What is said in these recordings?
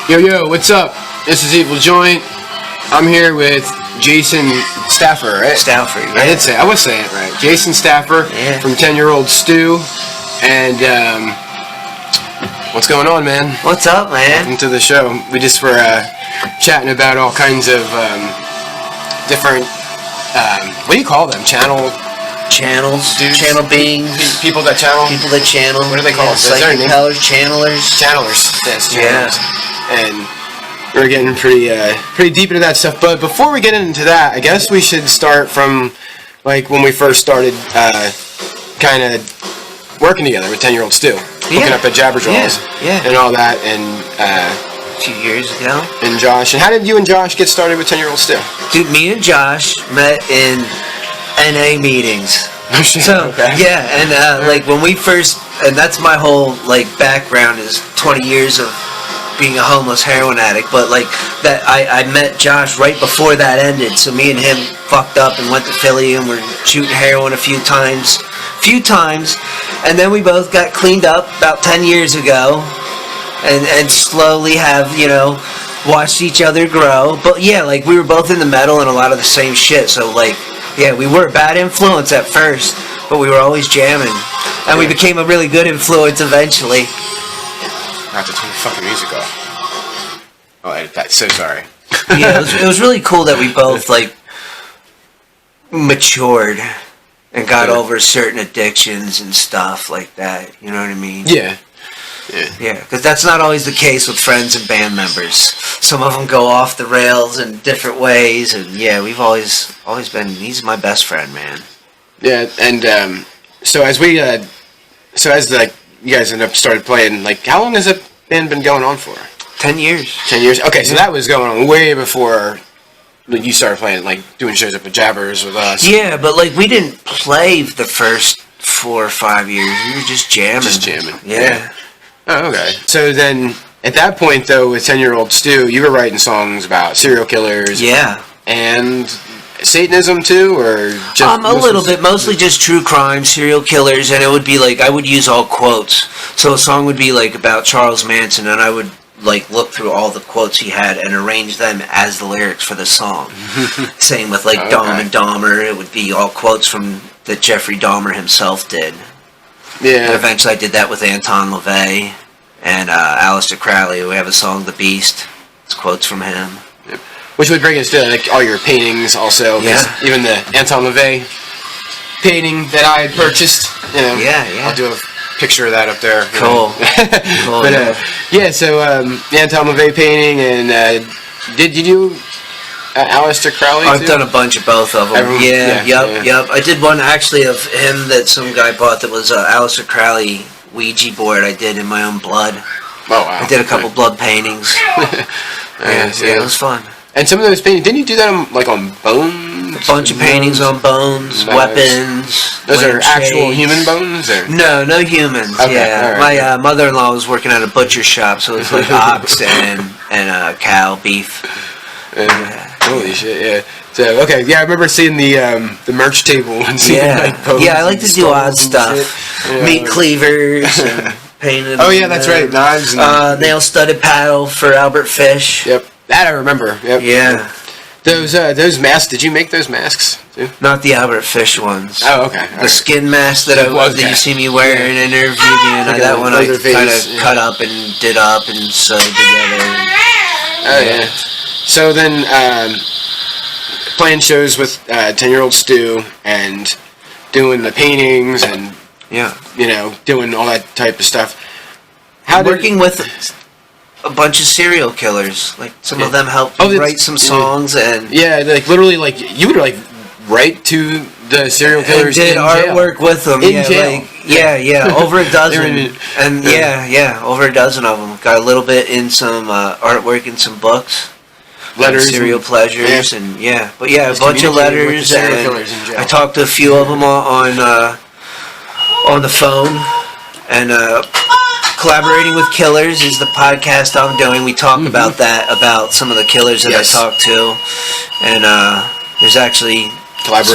Yo, what's up? This is Evil Joint. I'm here with Jason Stauffer, right? Stauffer, yeah. I was saying it right. Jason Stauffer from 10-Year-Old Stew. And, what's going on, man? What's up, man? Welcome to the show. We just were chatting about all kinds of different, what do you call them? Channels, dudes? Channel beings. People that channel? People that channel. What do they call it? Psychic powers, channelers. Channelers. Yes, channelers. Yeah. And we're getting pretty deep into that stuff. But before we get into that, I guess we should start from like when we first started kind of working together with 10-Year-Old Stew. Hooking up at Jabberjaws and all that. And a few years ago. And Josh. And how did you and Josh get started with 10-Year-Old Stew? Dude, me and Josh met in NA meetings. So, yeah, and like when we first, and that's my whole like background is 20 years of being a homeless heroin addict, but like that I met Josh right before that ended, so me and him fucked up and went to Philly and were shooting heroin a few times, and then we both got cleaned up about 10 years ago and slowly have, you know, watched each other grow. But yeah, like we were both in the metal and a lot of the same shit, so like yeah, we were a bad influence at first, but we were always jamming, and we became a really good influence eventually. I have to turn the fucking music off. Oh, edit that. So sorry. Yeah, it was really cool that we both like matured and got over certain addictions and stuff like that. You know what I mean? Yeah. Yeah, because that's not always the case with friends and band members. Some of them go off the rails in different ways, and yeah, we've always been. He's my best friend, man. Yeah, and so as like you guys ended up started playing, like how long has the band been going on for? 10 years. 10 years. Okay, so that was going on way before you started playing, like doing shows up at Jabbers with us. Yeah, but like we didn't play the first 4 or 5 years. We were just jamming. Yeah. Oh, okay. So then, at that point, though, with 10-Year-Old Stew, you were writing songs about serial killers. Yeah. And Satanism, too, or just... a little bit. Mostly just true crime, serial killers, and it would be like, I would use all quotes. So a song would be like about Charles Manson, and I would like look through all the quotes he had and arrange them as the lyrics for the song. Same with like Dom and Dahmer. It would be all quotes from that Jeffrey Dahmer himself did. Yeah. And eventually I did that with Anton LaVey and Aleister Crowley. We have a song, The Beast. It's quotes from him. Yep. Which would bring us to like all your paintings also. Yeah. Even the Anton LaVey painting that I had purchased. You know, yeah. I'll do a picture of that up there. Cool. Cool. But so the Anton LaVey painting, and did you do Aleister Crowley? I've done a bunch of both of them. Yep. I did one actually of him that some guy bought that was Aleister Crowley Ouija board. I did in my own blood. Oh wow! I did a couple blood paintings. It was fun. And some of those paintings, didn't you do that on bones? A bunch of paintings on bones, weapons. Those are actual human bones, or no humans. Okay, yeah, right. My mother-in-law was working at a butcher shop, so it's like ox and cow beef. Holy shit! Yeah. So I remember seeing the merch table and seeing like bones. Yeah, I like to do odd stuff. Meat cleavers and painted. Oh yeah, that's right. Knives and nail-studded paddle for Albert Fish. Yep, that I remember. Yep. Yeah. Those masks. Did you make those masks too? Not the Albert Fish ones. Oh, okay. The skin mask that that you see me wear in an interview. That one I kind of cut up and did up and sewed together. Oh yeah. So then, playing shows with 10-Year-Old Stew and doing the paintings and doing all that type of stuff. Working with a bunch of serial killers, like some of them helped write some songs and like literally like you would like write to the serial killers and did artwork with them in jail. Like, over a dozen over a dozen of them. Got a little bit in some artwork in some books. Letters, serial pleasures, and a bunch of letters. And I talked to a few of them on the phone, and collaborating with killers is the podcast I'm doing. We talk about that, about some of the killers that I talked to, and there's actually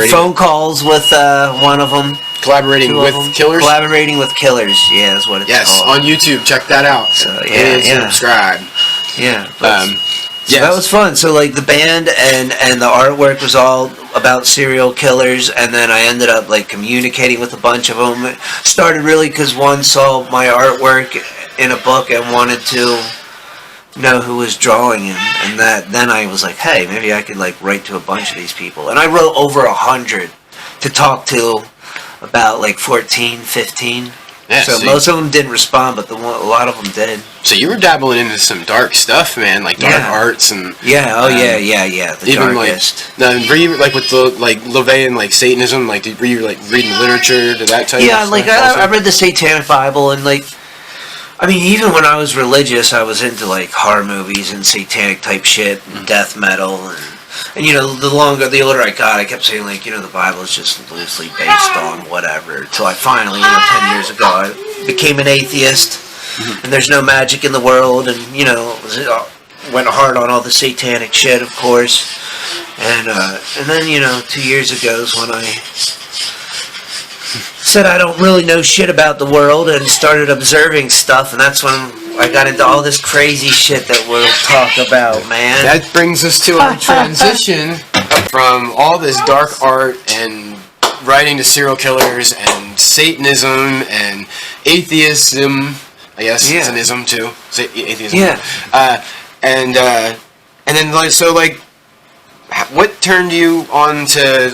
phone calls with one of them. Collaborating with killers? Collaborating with killers, is what it's called. Yes, on YouTube. Check that out. So, subscribe. Yeah. So Yes. that was fun. So like the band and the artwork was all about serial killers, and then I ended up like communicating with a bunch of them. It started really because one saw my artwork in a book and wanted to know who was drawing him, and then I was like, hey, maybe I could like write to a bunch of these people, and I wrote over 100 to talk to about like 14, 15. Yeah, so most of them didn't respond, but a lot of them did. So you were dabbling into some dark stuff, man, like dark arts and the even darkest. Were you like with the like Levian like Satanism? Like, were you like reading literature to that type? Yeah, of like stuff I read the Satanic Bible, and like, I mean, even when I was religious, I was into like horror movies and satanic type shit, and death metal, and you know, the older I got, I kept saying like, you know, the Bible is just loosely based on whatever. Until I finally, 10 years ago, I became an atheist, and there's no magic in the world, and you know, went hard on all the satanic shit, of course, and then 2 years ago is when I said I don't really know shit about the world and started observing stuff, and that's when I got into all this crazy shit that we'll talk about, man. That brings us to our transition from all this dark art and writing to serial killers and Satanism and atheism. I guess it's an ism too. Atheism. Yeah. And then what turned you on to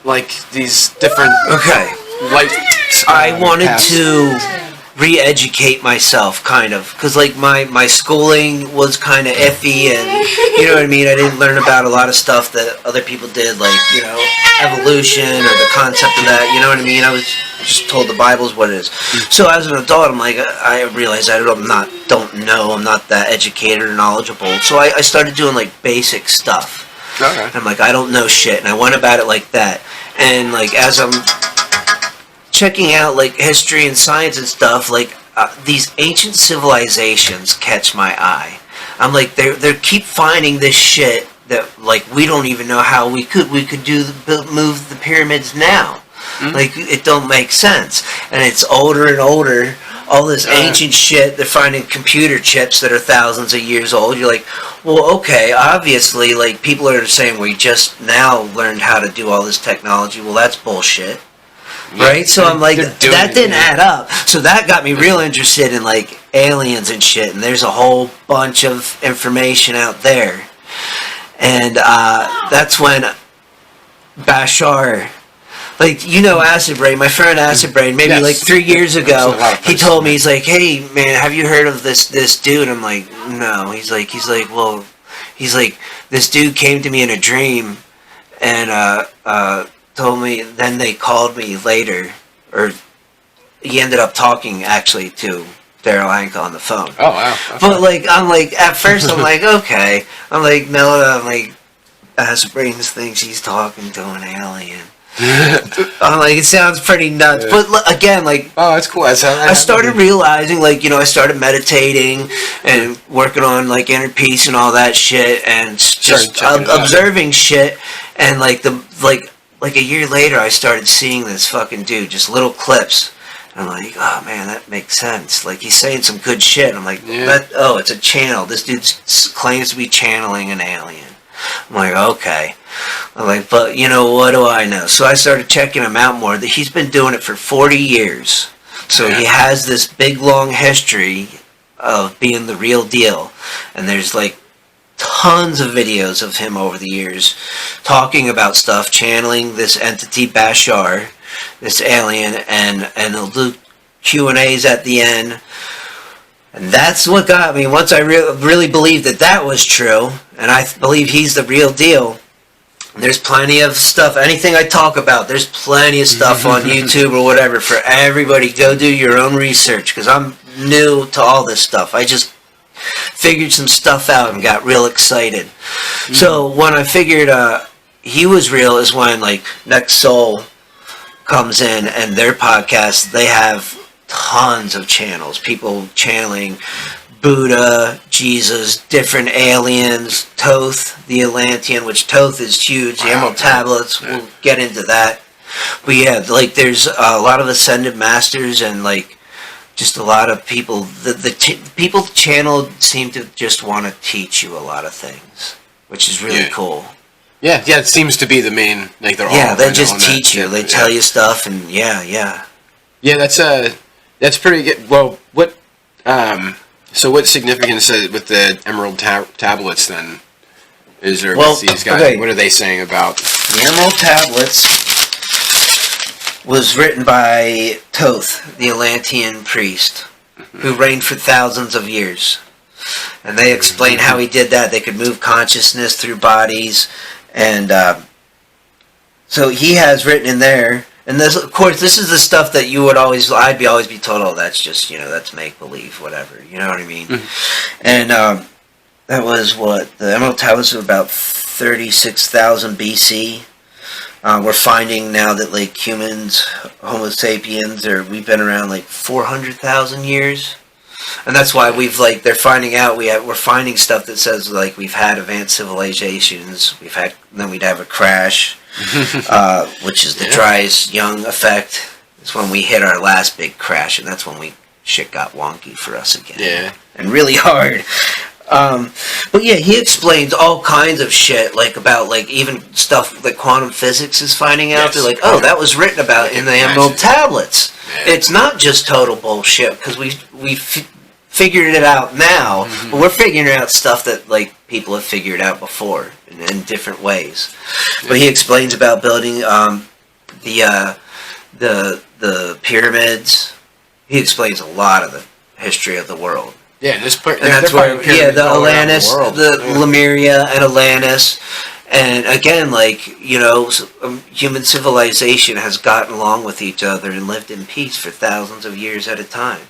like these different I wanted to re-educate myself, kind of, because like my schooling was kind of iffy, and you know what I mean, I didn't learn about a lot of stuff that other people did, like evolution or the concept of that, you know what I mean. I was just told the Bible's what it is. So as an adult, I'm like, I realized I'm not that educated or knowledgeable, so I started doing like basic stuff. Okay. I'm like, I don't know shit, and I went about it like that. And like as I'm checking out like history and science and stuff, like these ancient civilizations catch my eye. I'm like, they keep finding this shit that like we don't even know how we could move the pyramids now. Mm-hmm. Like it don't make sense, and it's older and older. All this ancient shit, they're finding computer chips that are thousands of years old. You're like, well, okay, obviously, like, people are saying we just now learned how to do all this technology. Well, that's bullshit. Yeah, right? So I'm like, that didn't add up. So that got me real interested in, like, aliens and shit. And there's a whole bunch of information out there. And that's when Bashar... Like, Acid Brain, my friend Acid Brain, maybe like 3 years ago, he told me, he's like, hey, man, have you heard of this dude? I'm like, no. He's like, this dude came to me in a dream and told me, then they called me later, or he ended up talking, actually, to Daryl Hanka on the phone. Oh, wow. But, like, I'm like, at first, I'm like, okay. I'm like, no, I'm like, Acid Brain thinks he's talking to an alien. I'm like, it sounds pretty nuts, but again, like, oh, that's cool. I started realizing, like, I started meditating and working on like inner peace and all that shit, and just observing shit, and like a year later, I started seeing this fucking dude, just little clips. And I'm like, oh man, that makes sense. Like, he's saying some good shit. I'm like, it's a channel. This dude claims to be channeling an alien. I'm like, okay. I'm like, but what do I know? So I started checking him out more. He's been doing it for 40 years. So he has this big, long history of being the real deal. And there's like tons of videos of him over the years talking about stuff, channeling this entity Bashar, this alien, and he'll do Q&As at the end. And that's what got me. Once I really believed that was true, and I believe he's the real deal, there's plenty of stuff. Anything I talk about, there's plenty of stuff on YouTube or whatever for everybody. Go do your own research, because I'm new to all this stuff. I just figured some stuff out and got real excited. So when I figured he was real is when like Next Soul comes in, and their podcast, they have tons of channels, people channeling Buddha, Jesus, different aliens, Thoth, the Atlantean, which Thoth is huge, the Emerald Tablets, we'll get into that. But yeah, like there's a lot of Ascended Masters and like just a lot of people. People channeled seem to just want to teach you a lot of things, which is really cool. Yeah, it seems to be the main, like, they're all... Yeah, they just teach you. They tell you stuff, and yeah. Yeah, that's pretty good. Well, so what significance with the Emerald Tablets, then? Is there with these guys? Okay. What are they saying about... The Emerald Tablets was written by Thoth, the Atlantean priest, who reigned for thousands of years. And they explain how he did that. They could move consciousness through bodies. And so he has written in there, and this, of course, this is the stuff that you would I'd always be told, oh, that's just, that's make-believe, whatever, you know what I mean? And that was the Emerald Tablets were about 36,000 BC. We're finding now that, like, humans, Homo sapiens, we've been around, like, 400,000 years. And that's why they're finding out, we're finding stuff that says, like, we've had advanced civilizations, then we'd have a crash, which is the Dryas Young effect. It's when we hit our last big crash, and that's when shit got wonky for us again. Yeah. And really hard. But yeah, he explains all kinds of shit, like, about, like, even stuff that quantum physics is finding out. Yes. They're like, oh, that was written about in the Emerald Tablets. Yeah. It's not just total bullshit, because we figured it out now, but we're figuring out stuff that, like, people have figured out before in different ways. Yeah. But he explains about building the pyramids. He explains a lot of the history of the world. Yeah, and that's where the Atlantis, the Lemuria, and Atlantis, and again, like, human civilization has gotten along with each other and lived in peace for thousands of years at a time.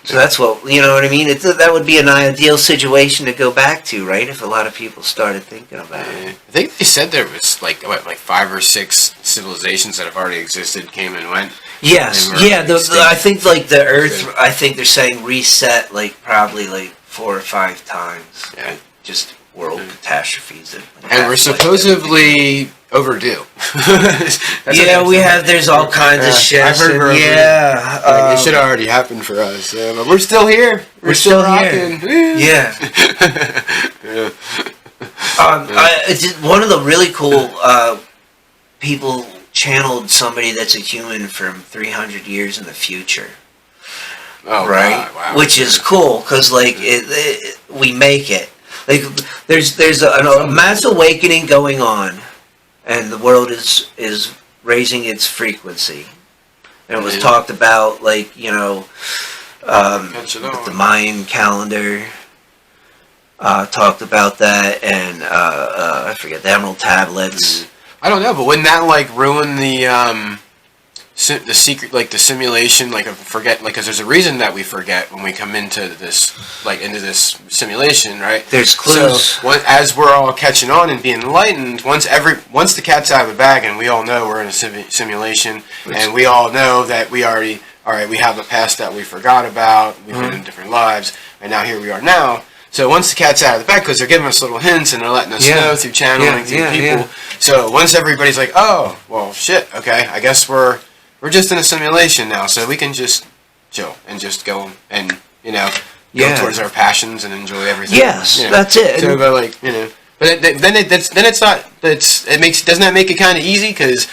So that's what, you know what I mean? That would be an ideal situation to go back to, right? If a lot of people started thinking about it. I think they said there was like 5 or 6 civilizations that have already existed, came and went. Yes, yeah. I think, like, the Earth, I think they're saying reset, like, probably, like, 4 or 5 times. Yeah. Like, just world catastrophes. And we're supposedly overdue. There's all kinds of shit. I've heard it should have already happened for us. But we're still here. We're still rocking. Yeah. One of the really cool people channeled somebody that's a human from 300 years in the future. Oh, right. Wow. Which is cool, because, like, we make it. Like, there's a mass awakening going on, and the world is raising its frequency. And it was talked about, like, the Mayan calendar talked about that, and I forget, the Emerald Tablets. I don't know, but wouldn't that, like, ruin the secret, like, the simulation, like, because there's a reason that we forget when we come into this simulation, right? There's clues. So, as we're all catching on and being enlightened, once the cat's out of the bag and we all know we're in a simulation, and we all know that we have a past that we forgot about, we've been in different lives, and now here we are now. So once the cat's out of the bag, because they're giving us little hints and they're letting us know through channeling, through people. Yeah. So once everybody's like, oh, well, shit, okay, I guess we're just in a simulation now, so we can just chill and just go and, go towards our passions and enjoy everything. Yes, that's it. So, but, like, but doesn't that make it kind of easy? Because,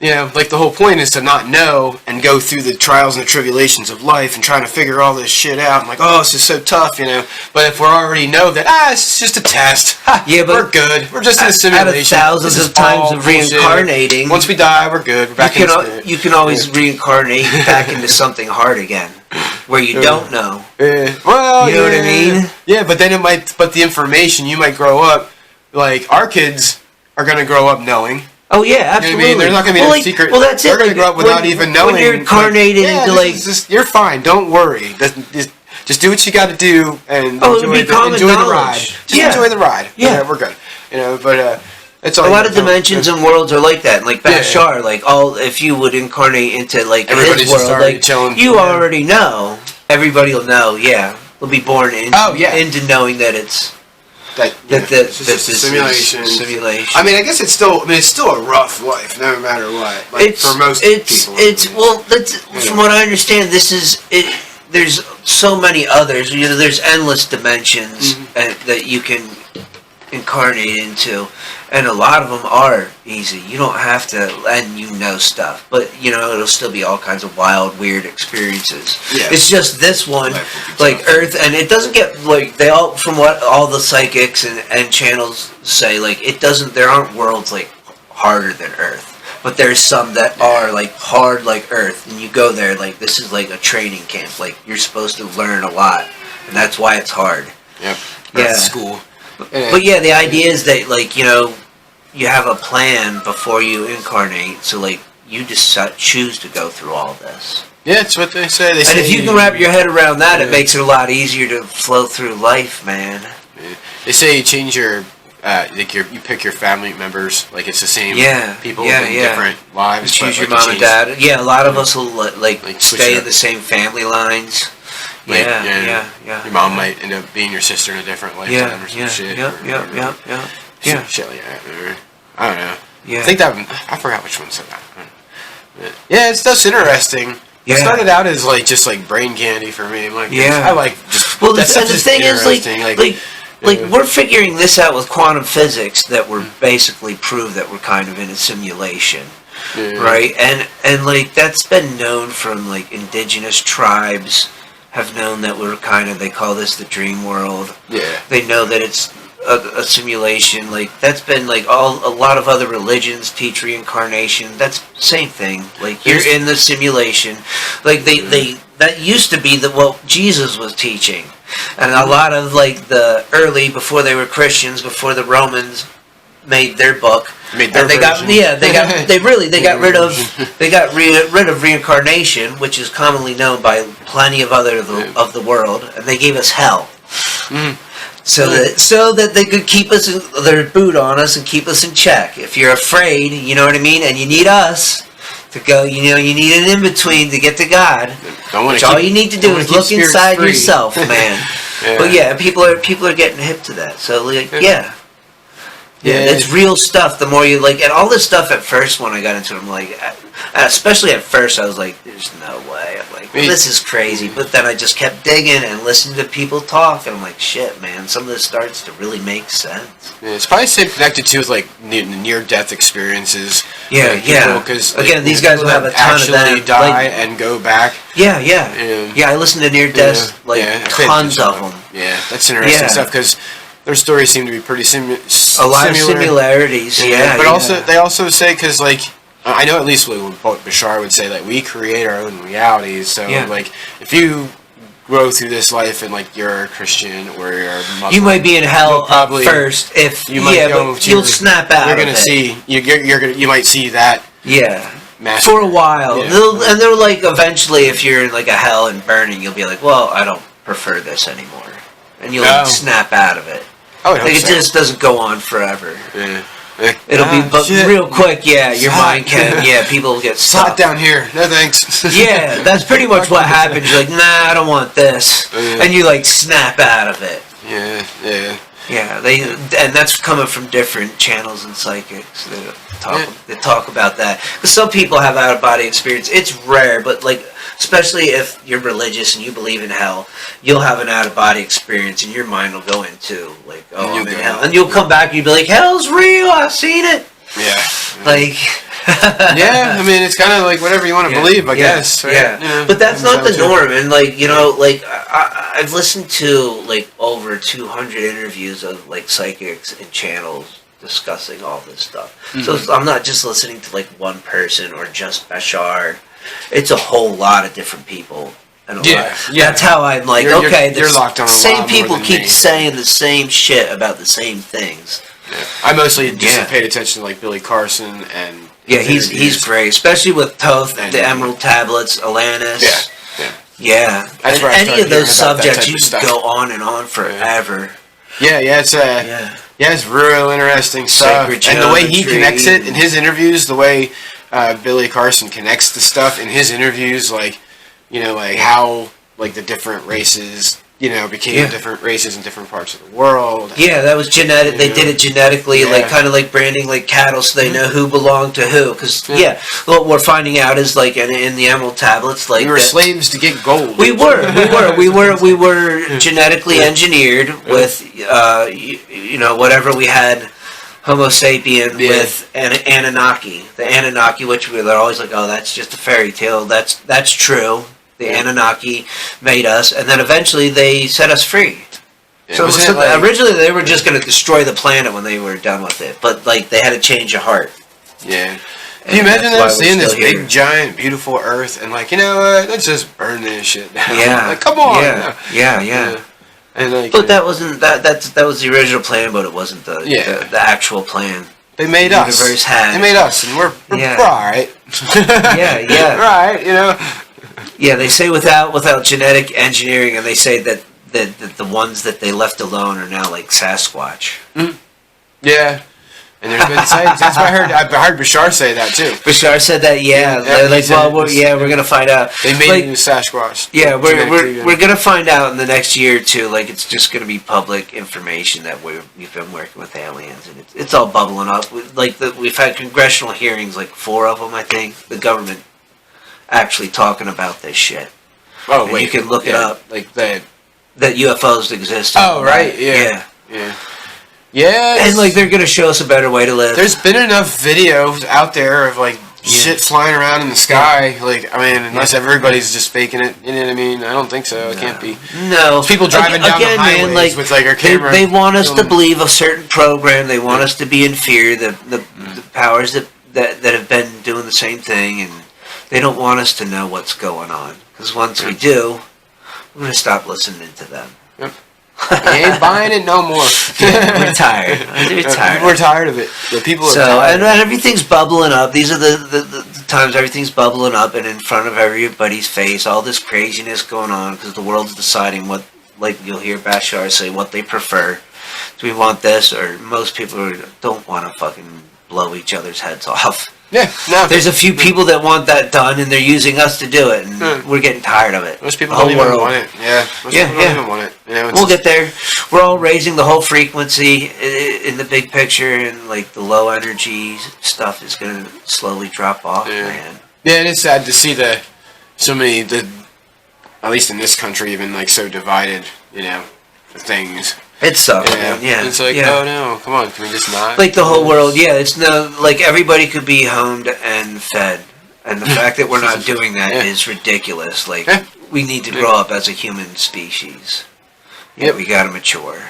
like, the whole point is to not know and go through the trials and the tribulations of life and trying to figure all this shit out. I'm like, oh, this is so tough, But if we already know that, it's just a test. But we're good. We're just in a simulation. Out of thousands of times of reincarnating. Once we die, we're good. We're back in spirit. You can always reincarnate back into something hard again, where you don't know. Well, you know what I mean? Yeah, but then but the information, you might grow up, like, our kids are going to grow up knowing. Oh yeah, absolutely. You know what I mean? There's not going to be a secret. Well, that's it. They're going to grow up without even knowing. When you're incarnated into, like, you're fine. Don't worry. Just do what you got to do and enjoy the ride. Just enjoy the ride. Yeah, we're good. But it's a lot of dimensions and worlds are like that. Like Bashar, like, if you would incarnate into, like, his world, like, you already know. Everybody will know. Yeah, they'll be born into knowing that it's. This is simulation. I mean, I guess it's still a rough life, no matter what. Like, for most people. From what I understand, this is it. there's so many others. You know, there's endless dimensions that you can incarnate into, and a lot of them are easy. You don't have to, and you know stuff, but you know it'll still be all kinds of wild, weird experiences. Yeah. It's just this one, like Earth, and it doesn't get like they all, from what all the psychics and channels say, like it doesn't. There aren't worlds like harder than Earth. But there's some that are like hard like Earth, and you go there like this is like a training camp. Like you're supposed to learn a lot, and that's why it's hard. Yep. Yeah. School. But yeah, the idea is that like you know, you have a plan before you incarnate. So like you just choose to go through all this. Yeah, it's what they say. And if you can wrap your head around that, it makes it a lot easier to flow through life, man. Yeah. They say you change your. Like you pick your family members, like it's the same people in different lives. Choose your mom and dad. Yeah, a lot of us will like stay in the same family lines. Like, yeah. Your mom might end up being your sister in a different lifetime or some shit. Yeah. Shit like that. I don't know. Yeah. I think that I forgot which one said that. Yeah, it's interesting. Yeah. It started out as like just like brain candy for me. Like, I like just. Well, the thing is like we're figuring this out with quantum physics that we're basically prove that we're kind of in a simulation, right? And like that's been known from like indigenous tribes have known that we're kind of, they call this the dream world. Yeah. They know that it's a simulation. Like that's been like a lot of other religions teach reincarnation. That's same thing. Like you're in the simulation. Like they that used to be what Jesus was teaching. And a lot of like the early, before they were Christians, before the Romans made their book, they got rid of reincarnation, which is commonly known by plenty of other of the world, and they gave us hell, so that they could keep us their boot on us and keep us in check. If you're afraid, you know what I mean, and you need us to go, you know, you need an in-between to get to God. All you need to do is look inside yourself, man. But yeah, people are getting hip to that. So like, yeah, it's real stuff. The more you like, and all this stuff at first when I got into it, I'm like, especially at first, I was like, there's no way. I'm like, well, this is crazy. But then I just kept digging and listening to people talk, and I'm like, shit, man, some of this starts to really make sense. Yeah, it's probably same connected to with like near-death experiences. Yeah, Because again, these guys will have a ton of them. Die and go back. Yeah. I listen to near-death, tons of them. Yeah, that's interesting stuff because their stories seem to be pretty similar. A lot of similarities, but also they also say, because like I know at least what Bashar would say, that we create our own realities. So like if you grow through this life and like you're a Christian or you're a Muslim, you might be in hell probably first. If you might but you'll snap out. You're gonna see you might see that. Yeah. Master. For a while, and they're like eventually, if you're in like a hell and burning, you'll be like, well, I don't prefer this anymore, and you'll snap out of it. It just doesn't go on forever. Yeah. It'll be real quick. Yeah, your mind can. Yeah, people will get stuck. Hot down here. No thanks. Yeah, that's pretty much what happens. You're like, nah, I don't want this, and you like snap out of it. Yeah. Yeah, and that's coming from different channels and psychics that talk about that. Because some people have out of body experience. It's rare, but like especially if you're religious and you believe in hell, you'll have an out of body experience, and your mind will go into like, oh, I'm in hell, and you'll come back and you'll be like, hell's real. I've seen it. Yeah. Like. Yeah, I mean, it's kind of like whatever you want to believe, I guess. Right? Yeah, but that's not the norm. And like, you know, like I've listened to like over 200 interviews of like psychics and channels discussing all this stuff. So I'm not just listening to like one person or just Bashar. It's a whole lot of different people. And that's how I'm like, you're locked on a same lot people more than keep me. Saying the same shit about the same things. Yeah. I mostly just paid attention to like Billy Carson and. Yeah, he's great, especially with Thoth, the Emerald Tablets, Alanis. Yeah. That's where any of those subjects, you can go on and on forever. Yeah, it's real interesting stuff. And the way he connects it in his interviews, the way Billy Carson connects the stuff in his interviews, like, you know, like how like the different races became different races in different parts of the world. Yeah, that was genetic. They did it genetically, kind of like branding like cattle, so they know who belonged to who. Because what we're finding out is like in the emerald tablets, like we were slaves to get gold. We were genetically engineered with whatever we had. Homo sapien with Anunnaki. The Anunnaki, which they're always like, oh, that's just a fairy tale. That's true. The Anunnaki made us, and then eventually they set us free. So originally they were just going to destroy the planet when they were done with it, but like they had to change a heart. Yeah. Can you imagine them seeing this big, giant, beautiful Earth and like, let's just burn this shit down. Yeah. Like, come on. Yeah. And like, but that wasn't that was the original plan, but it wasn't the actual plan. They made us. Universe had. They made us, and we're alright. Right. Right. Yeah, they say without genetic engineering, and they say that the ones that they left alone are now like Sasquatch. Mm. Yeah. And there's been sightings. That's what I heard Bashar say that too. Bashar said that. Yeah, they're like, we're gonna find out. They made it Sasquatch. Yeah, we're gonna find out in the next year or two. Like, it's just gonna be public information that we've been working with aliens, and it's all bubbling up. We've had congressional hearings, like 4 of them, I think. The government actually talking about this shit. Oh, and you can look it up. Like that UFOs exist. Oh, right. Yeah. Yeah, and like they're gonna show us a better way to live. There's been enough videos out there of like shit flying around in the sky. Like, I mean, unless everybody's just faking it, you know what I mean? I don't think so. It can't be. No, people driving down the highways with like our camera. They want us to believe a certain program. They want us to be in fear. The powers that have been doing the same thing, and they don't want us to know what's going on. Because once we do, we're gonna stop listening to them. Yep. We ain't buying it no more. We're tired. We're tired of it. The people are tired. And everything's bubbling up. These are the times everything's bubbling up and in front of everybody's face. All this craziness going on because the world's deciding what, like you'll hear Bashar say, what they prefer. Do we want this? Or most people don't want to fucking blow each other's heads off. Yeah, no. There's a few people that want that done, and they're using us to do it, and we're getting tired of it. Most people don't even want it. Most people don't even want it. We'll get there. We're all raising the whole frequency in the big picture, and like the low energy stuff is going to slowly drop off, man. Yeah, it is sad to see so many, at least in this country, even like so divided, things. It sucks, man. Yeah. It's like, oh no, come on, can we just not? Like the whole world, it's like everybody could be homed and fed. And the fact that we're not doing that is ridiculous. Like, we need to grow up as a human species. Yeah, we gotta mature.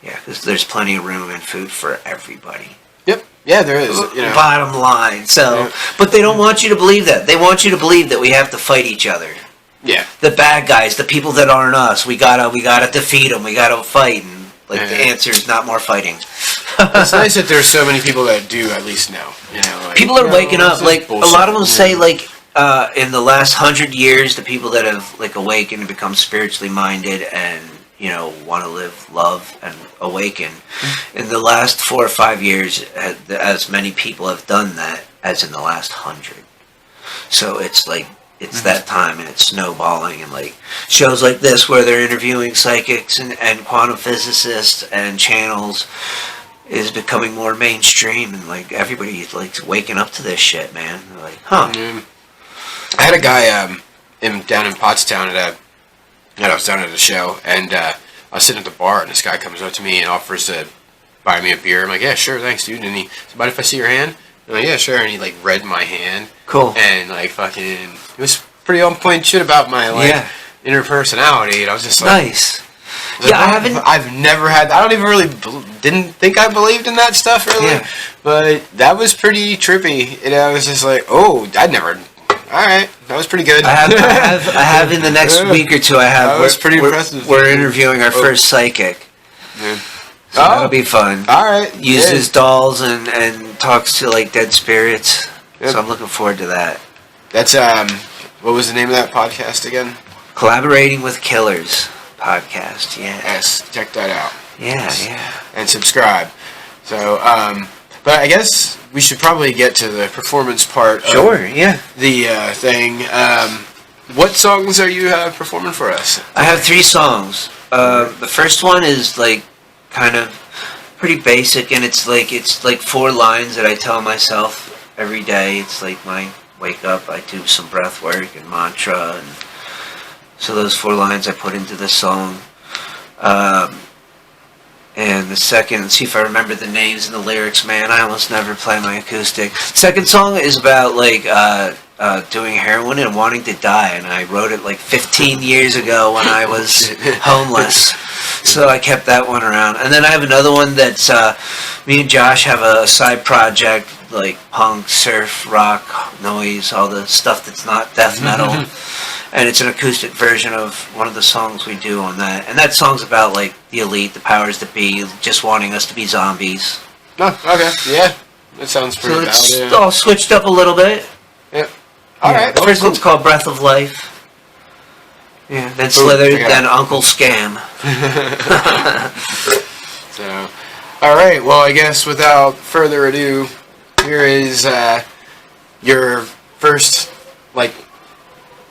Yeah, because there's plenty of room and food for everybody. Yep. Yeah, there is. Bottom line. So, but they don't want you to believe that. They want you to believe that we have to fight each other. Yeah. The bad guys, the people that aren't us, we gotta defeat them. We gotta fight, and the answer is not more fighting. It's nice that there's so many people that do at least know. People are waking up. Like bullshit. A lot of them say, like in the last 100 years, the people that have like awakened and become spiritually minded and want to live, love, and awaken. In the last 4 or 5 years, as many people have done that as in the last 100. So it's like. It's that time, and it's snowballing, and like shows like this where they're interviewing psychics and quantum physicists and channels is becoming more mainstream, and like everybody's like waking up to this shit, man. They're like, huh? I had a guy down in Pottstown I was down at a show, and I was sitting at the bar, and this guy comes up to me and offers to buy me a beer. I'm like, yeah, sure, thanks, dude. And he said, "But if I see your hand?" I'm like, yeah, sure. And he like read my hand. Cool. And like fucking, it was pretty on point shit about my inner personality. And I was just like, nice. I've never had. I don't even really didn't think I believed in that stuff really. Yeah. But that was pretty trippy. And I was just like, oh, I'd never. All right, that was pretty good. I have in the next week or two. That was pretty impressive. We're interviewing our first psychic. Yeah. So that'll be fun. All right. Uses dolls and talks to like dead spirits. Yep. So I'm looking forward to that. That's what was the name of that podcast again? Collaborating with Killers podcast. Yeah. Yes, check that out. Yeah. And subscribe. So, but I guess we should probably get to the performance part. Sure. Yeah. The thing. what songs are you performing for us? I have 3 songs. The first one is like kind of pretty basic, and it's like 4 lines that I tell myself every day. It's like my wake up. I do some breath work and mantra, and so those 4 lines I put into the song. And the second, let's see if I remember the names and the lyrics, man. I almost never play my acoustic. Second song is about like doing heroin and wanting to die, and I wrote it like 15 years ago when I was homeless. So I kept that one around. And then I have another one that's me and Josh have a side project, like punk, surf, rock, noise, all the stuff that's not death metal. And it's an acoustic version of one of the songs we do on that. And that song's about like the elite, the powers that be, just wanting us to be zombies. Oh, okay, yeah. That sounds pretty So it's valid, all switched up a little bit. Yeah. Alright. The first one's called Breath of Life. Yeah, then Slither, then Uncle Scam. So, alright, well, I guess without further ado, here is your first, like,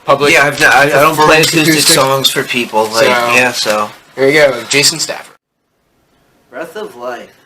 public... Yeah, I don't play acoustic songs for people. Like, so... Here you go, Jason Stauffer. Breath of Life.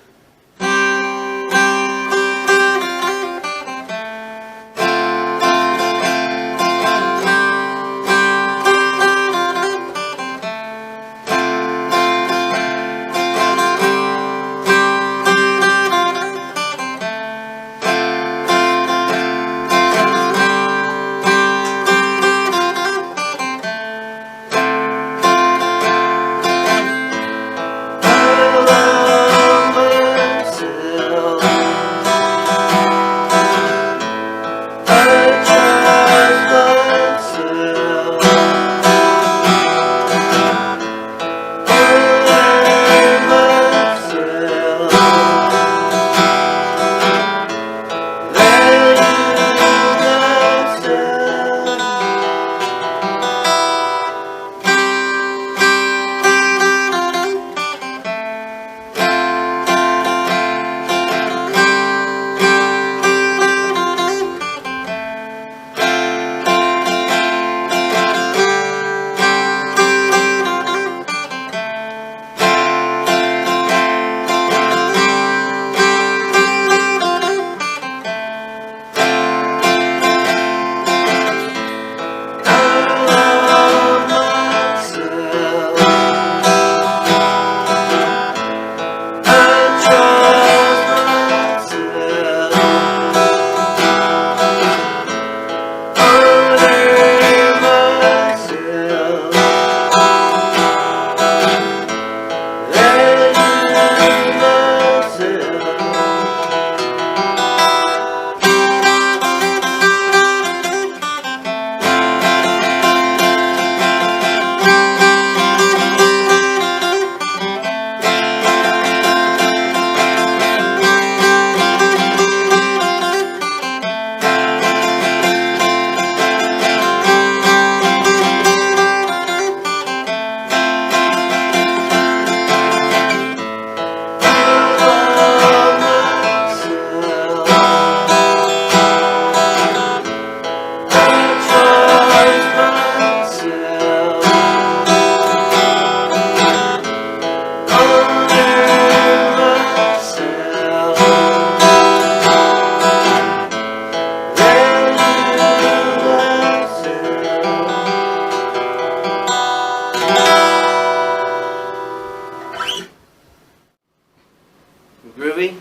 Groovy?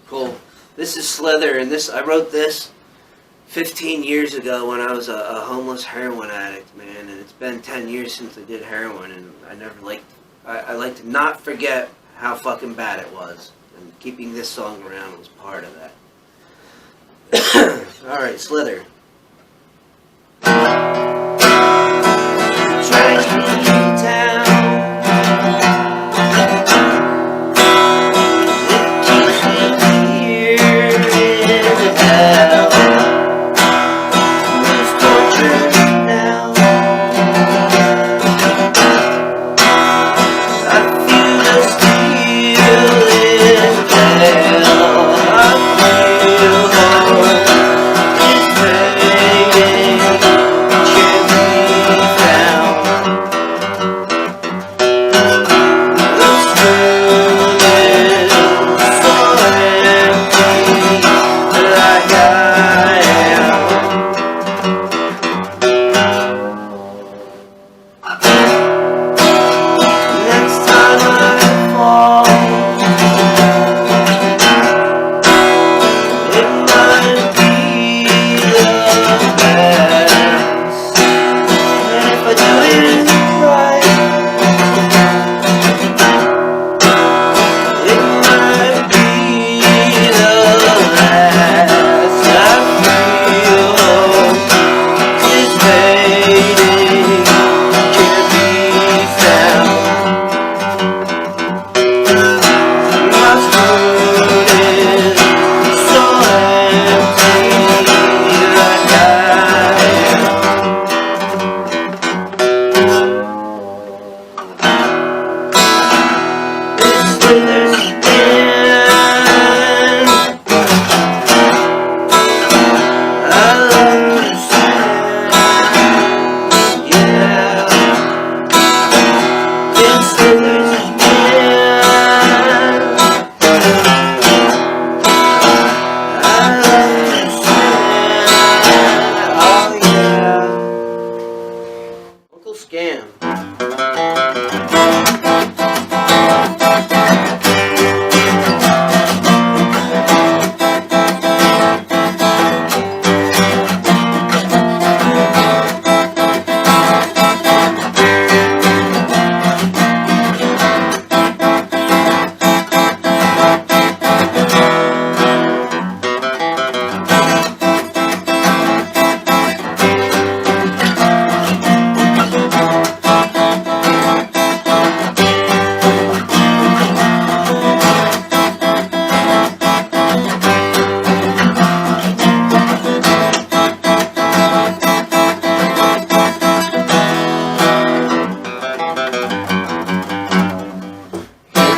Cool. This is Slither, and I wrote this 15 years ago when I was a homeless heroin addict, man, and it's been 10 years since I did heroin, and I like to not forget how fucking bad it was, and keeping this song around was part of that. Alright, Slither.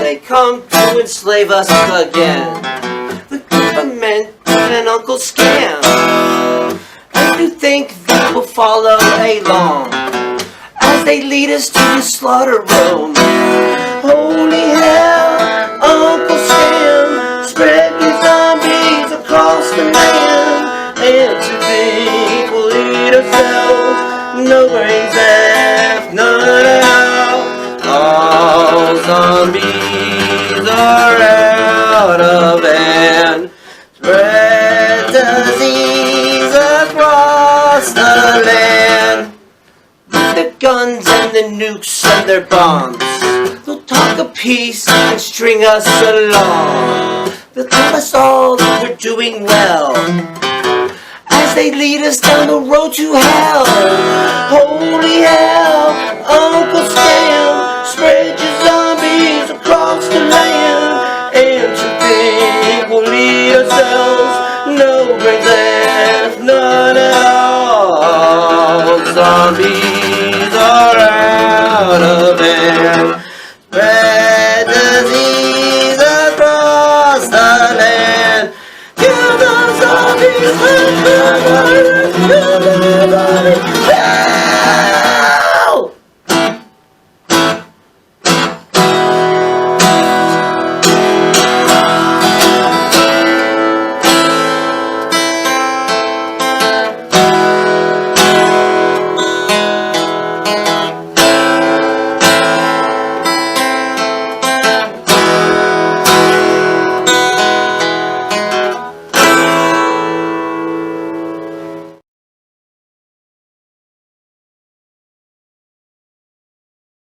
they come to enslave us again. The government and Uncle Scam. And you think they will follow along as they lead us to the slaughter room. Holy hell, Uncle Scam, spread your zombies across the land. And to think we'll eat ourselves, no brains left, none at all. All zombies are out of hand. Spread disease across the land. With the guns and the nukes and their bombs, they'll talk of peace and string us along. They'll tell us all that we're doing well as they lead us down the road to hell. Holy hell, Uncle Scam, spread your zombies across the land. And to think we'll lead ourselves, no brains left, none at all. Zombies are out of hand.